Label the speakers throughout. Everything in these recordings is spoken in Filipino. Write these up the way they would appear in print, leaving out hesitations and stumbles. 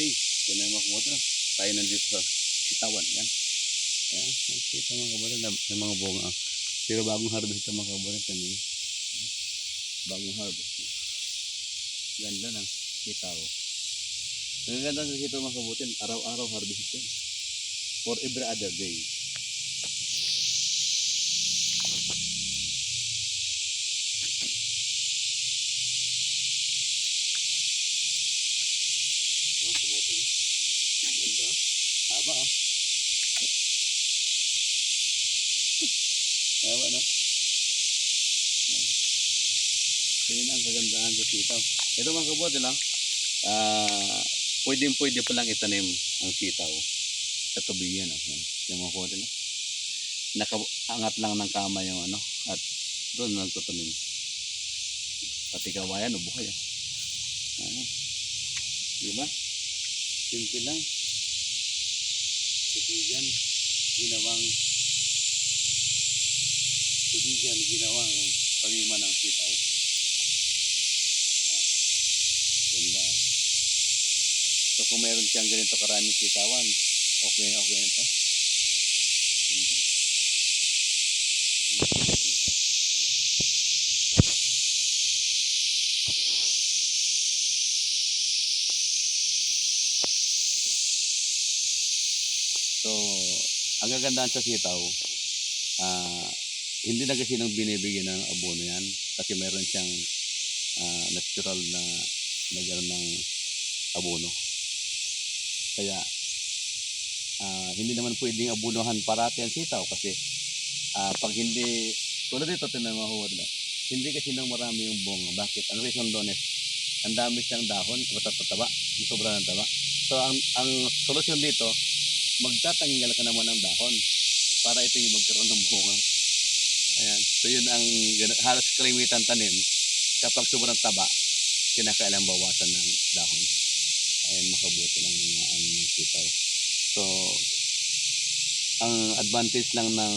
Speaker 1: Okay, yan ang mga kabuti. Tayo nandito sa sitawan. Yan. Ayan, nakikita mga kabuti na may mga bunga. Pero bagong harvest ito mga kabuti. Yan, bagong harvest. Ganda ng sitaw. Ang ganda ng sitaw mga kabuti. Araw-araw harvest ito. For every other day. Ganda, haba oh. Haba no? So yun ang kagandahan sa sitaw. Ito mga kabuti lang, pwede pa lang itanim ang sitaw sa tubigan. Yung mga kabuti lang. Nakaangat lang ng kama yung ano, at doon nagtutunim. Pati kawayan, buhay oh. Diba? Simple lang. Tubigan, ginawang paniman ng sitaw. Ganda. So kung meron siyang ganito karaming sitawan, okay na ito. Ganda. So, ang gagandahan sa sitaw, hindi na kasi nang binibigyan ng abono yan kasi meron siyang natural na lagyan ng abono. Kaya, hindi naman pwedeng abonohan parati ang sitaw kasi pag hindi, tulad dito, tinan mo huwad lang, hindi kasi nang marami yung bunga. Bakit? Ang reason doon is, ang dami siyang dahon, matataba, sobra ng taba. So, ang solusyon dito, magtatanggal ka naman ng dahon para ito yung magkaroon ng bunga. Ayan. So yun ang halos kalimitan tanim. Kapag sobrang taba, kinakailangan bawasan ng dahon. Ayan, makabuti ng mga ng sitaw. So, ang advantage lang ng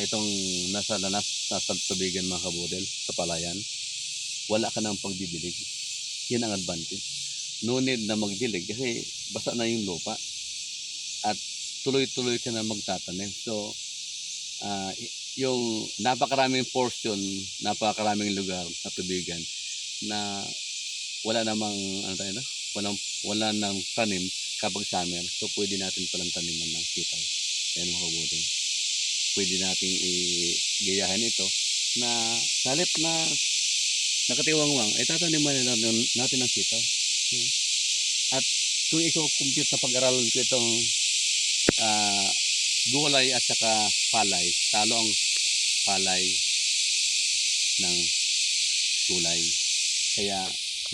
Speaker 1: itong nasa tubigan mga kabutil, sa palayan, wala ka ng pagdidilig. Yan ang advantage. No need na magdilig kasi basa na yung lupa. At tuloy-tuloy ka na magtatanim. So, yung napakaraming portion, napakaraming lugar na tubigan na wala namang wala nang tanim kapag summer. So, pwede natin palang taniman ng sitaw. Ayan mga kabutin. Pwede natin igayahin ito na sa halip na nakatiwangwang, ay tataniman natin ng sitaw. At kung i-compute sa pag-aralan ko itong gulay at saka palay, talo ang palay ng gulay. Kaya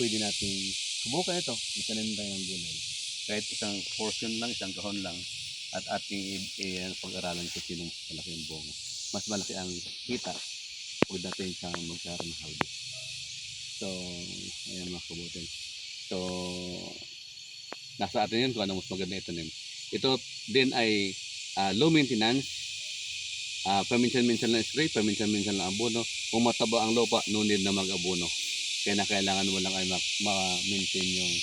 Speaker 1: pwede natin subukan ito, itanim tayo ng gulay. Kahit isang portion lang, isang kahon lang, at ating pag-aralan kung sinong malaki ang bunga. Mas malaki ang kita pag natin sa magkaroon ng harvest. So, ayan mga kabutin. So, nasa atin yun kung ano mas maganda itanim. Ito din ay low maintenance, paminsan-minsan lang spray, paminsan-minsan lang abono. Kung mataba ang lupa, no need na mag-abono. Kaya kailangan mo lang ay ma-maintain yung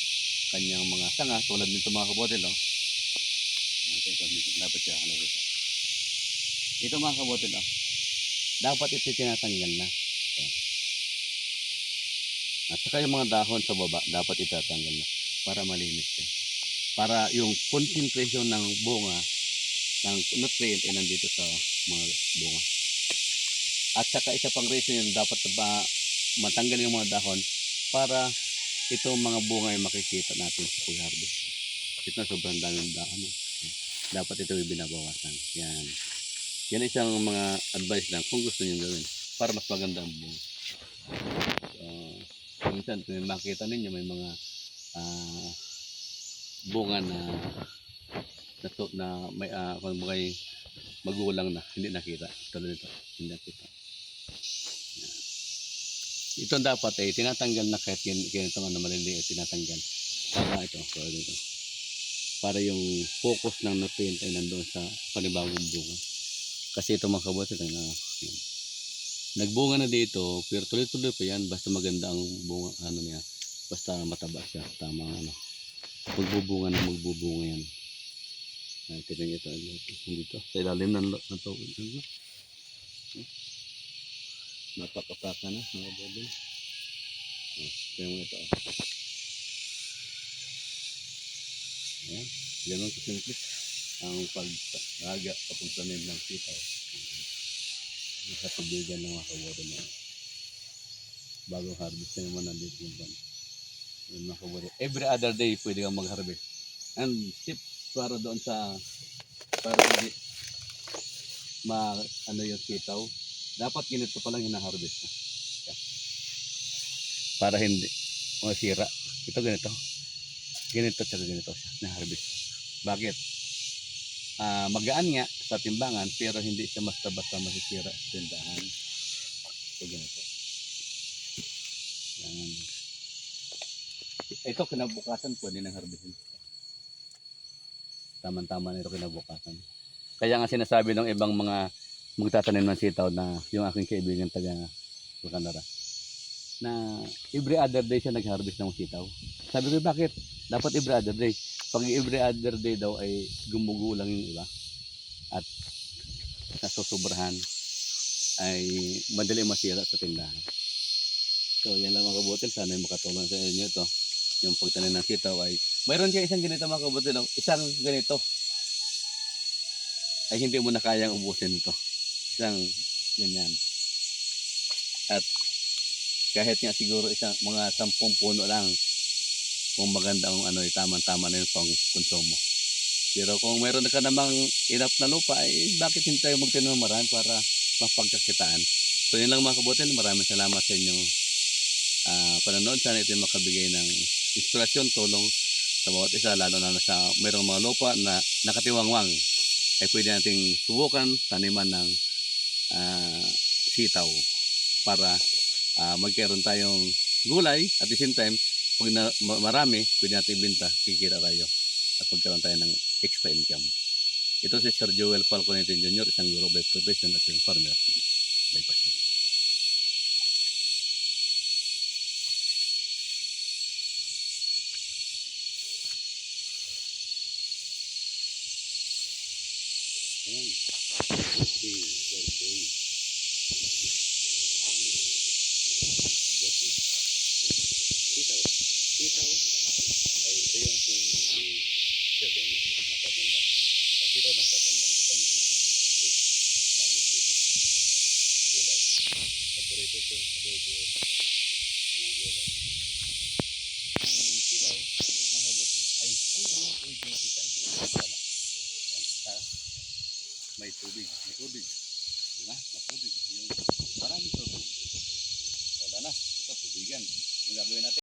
Speaker 1: kanyang mga sanga. Tulad nito mga kabotil, no? Dapat siya, ito mga kabotil, no? Dapat ito tinatanggal na. So, at saka yung mga dahon sa baba, dapat itatanggal na para malinis siya. Para yung concentration ng bunga ng nutrient ay nandito sa mga bunga. At saka isa pang reason yun, dapat matanggal yung mga dahon para itong mga bunga ay makikita natin sa pag-harvest. Ito sobrang daming dahon. Dapat ito ay binabawasan. Yan. Yan isang mga advice lang kung gusto nyo gawin para mas maganda ang bunga. So, minsan kung makita ninyo may mga bunga na may magulang na hindi nakita. Tulad nito, hindi nakita. Ito dapat ay tinatanggal na kahit ganito nga na maliliit, tinatanggal para ito, para yung focus ng nutrient ay nandoon sa panibagong bunga. Kasi ito mga kabote nagbunga na dito, pero tuloy-tuloy pa yan basta maganda ang bunga niya, basta mataba siya, tama Magbubunga na magbubunga yan. Kita nyo ito. Dito. Sa ilalim ng tubig. Napakapaka na mga budol. Ito yung ito. Ayan. Ganun kasimple ang pag-aga kapag tanim ng sitaw. Sa tubigan ng mga kabudol na. Bago harvest na naman nandito yung ban. Mga kabudol. Every other day pwede kang mag-harvest. And tip para doon para hindi ano yung sitaw. Dapat ganito pa lang hina-harvest na. Para hindi masira. Ito ganito. Ganito tsaka ganito na-harvest. Bakit? Magaan nga sa timbangan pero hindi siya basta-basta masisira sa tindahan. So ganito. Yan. Ito kinabukasan pwede nang harvestin. Tama-tama na ito kinabukasan. Kaya nga sinasabi ng ibang mga magtatanim ng sitaw na yung aking kaibigan taga Canara na every other day siya nag-harvest ng sitaw. Sabi ko bakit? Dapat every other day. Pag every other day daw ay gumugulang yung iba at nasusobrahan ay madali masira sa tindahan. So yan lang mga kabutil, sana ay makatulong sa inyo ito. Yung pagtanim ng sitaw ay mayroon siya isang ganito mga kabutil, isang ganito ay hindi mo na kayang ubusin ito. Isang ganyan. At kahit nga siguro isang mga 10 puno lang kung maganda ang ano, tama-tama na yung pang konsumo. Pero kung mayroon ka namang enough na lupa, ay bakit hindi tayo magtanim ng marami para mapagkakitaan. So yun lang mga kabutil, maraming salamat sa inyong panonood. Sana ito makabigay ng inspirasyon, tulong sa bawat isa, lalo na sa mayroong mga lupa na nakatiwangwang, ay pwede nating subukan taniman ng sitaw para magkaroon tayong gulay at the same time pag marami pwede natin ibenta, kikita tayo at magkaroon tayo ng extra income. Ito si Sir Joel Falconetin Jr., isang guro by profession at isang farmer by passion. Ayan. Sitaw ay ito yung napaganda. Ang sitaw napagandang itanim kasi dami silang gulay. Paborito ito yung adobo ng gulay. Ang sitaw ng kabutin ay pwedeng itanim. Wala. Yan. May tubig. Diba? Matubig. Yung maraming tubig. Wala na. Ito tubigan. Ang gagawin natin.